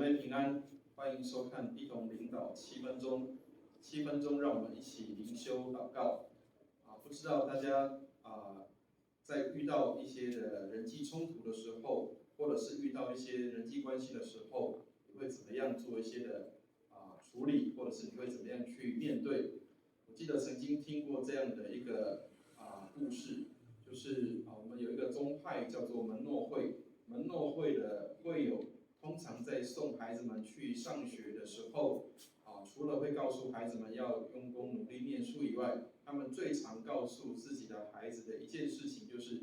妹平安，欢迎收看一同领导7分钟，7分钟让我们一起灵修祷告。不知道大家在遇到一些的人际冲突的时候，或者是遇到一些人际关系的时候，你会怎么样做一些的处理，或者是你会怎么样去面对？我记得曾经听过这样的一个故事，就是我们有一个宗派叫做门诺会，门诺会的会友通常在送孩子们去上学的时候，除了会告诉孩子们要用功努力念书以外，他们最常告诉自己的孩子的一件事情，就是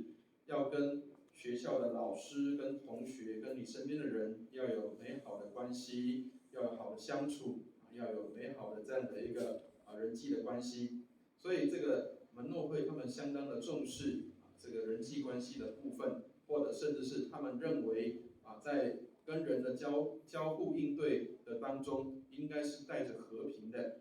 要跟学校的老师、跟同学、跟你身边的人要有美好的关系，要有好的相处，要有美好的这样的一个人际的关系。所以这个门诺会他们相当的重视这个人际关系的部分，或者甚至是他们认为在跟人的交互应对的当中，应该是带着和平的。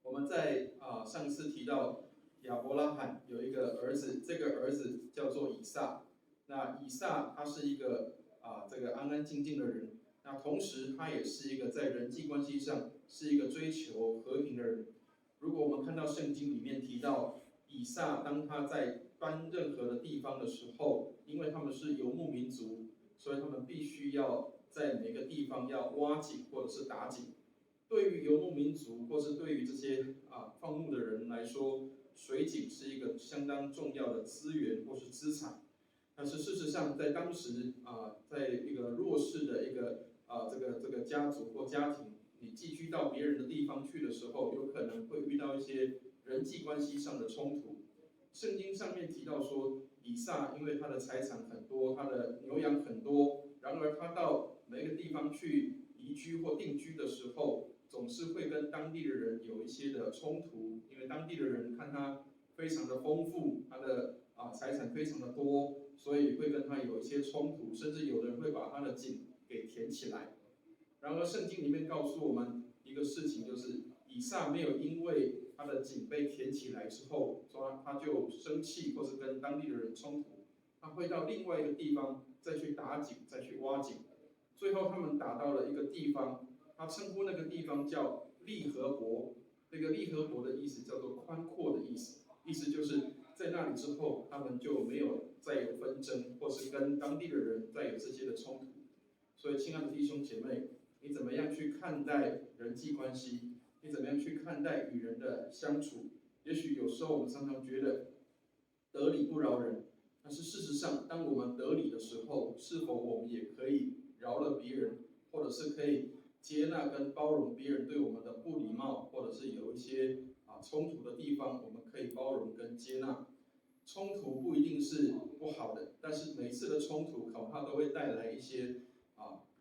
我们在上次提到亚伯拉罕有一个儿子，这个儿子叫做以撒。那以撒他是一个这个安安静静的人，那同时他也是一个在人际关系上是一个追求和平的人。如果我们看到圣经里面提到以撒，当他在搬任何的地方的时候，因为他们是游牧民族，所以他们必须要在每个地方要挖井或者是打井。对于游牧民族或是对于这些放牧的人来说，水井是一个相当重要的资源或是资产。但是事实上，在当时在一个弱势的一个这个家族或家庭，你寄居到别人的地方去的时候，有可能会遇到一些人际关系上的冲突。圣经上面提到说，以撒因为他的财产很多，他的牛羊很多，然而他到每个地方去移居或定居的时候，总是会跟当地的人有一些的冲突，因为当地的人看他非常的丰富，他的财产非常的多，所以会跟他有一些冲突，甚至有的人会把他的井给填起来。然而圣经里面告诉我们一个事情，就是以撒没有因为他的井被填起来之后，说他就生气或是跟当地的人冲突，他会到另外一个地方再去打井，再去挖井。最后他们打到了一个地方，他称呼那个地方叫利和伯。这个利和伯的意思叫做宽阔的意思，意思就是在那里之后，他们就没有再有纷争，或是跟当地的人再有这些的冲突。所以，亲爱的弟兄姐妹，你怎么样去看待人际关系？你怎么样去看待与人的相处？也许有时候我们常常觉得得理不饶人，但是事实上，当我们得理的时候，是否我们也可以饶了别人，或者是可以接纳跟包容别人对我们的不礼貌，或者是有一些冲突的地方，我们可以包容跟接纳。冲突不一定是不好的，但是每次的冲突恐怕都会带来一些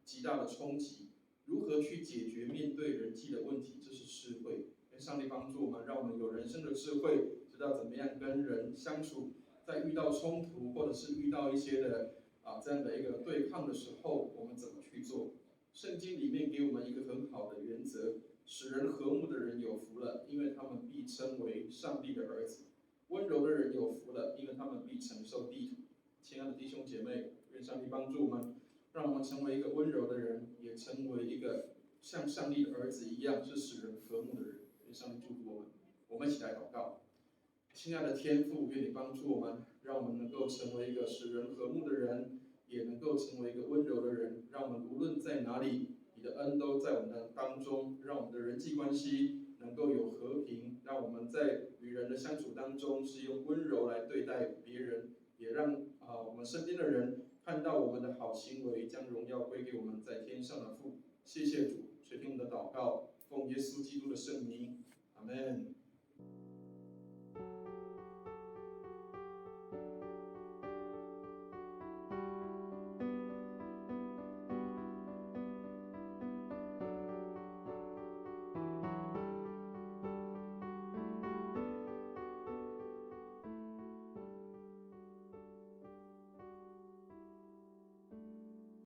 极大的冲击。如何去解决面对人际的问题，这是智慧。愿上帝帮助我们，让我们有人生的智慧，知道怎么样跟人相处。在遇到冲突或者是遇到一些的这样的一个对抗的时候，我们怎么去做？圣经里面给我们一个很好的原则：使人和睦的人有福了，因为他们必称为上帝的儿子。温柔的人有福了，因为他们必承受地土。亲爱的弟兄姐妹，愿上帝帮助我们，让我们成为一个温柔的人，也成为一个像上帝的儿子一样是使人和睦的人。愿上帝祝福我们。我们一起来祷告。亲爱的天父，愿你帮助我们，让我们能够成为一个使人和睦的人，也能够成为一个温柔的人。让我们无论在哪里，你的恩都在我们的当中，让我们的人际关系能够有和平，让我们在与人的相处当中是用温柔来对待别人，也让我们身边的人看到我们的好行为，将荣耀归给我们在天上的父。谢谢主，垂听我们的祷告，奉耶稣基督的圣名，阿们。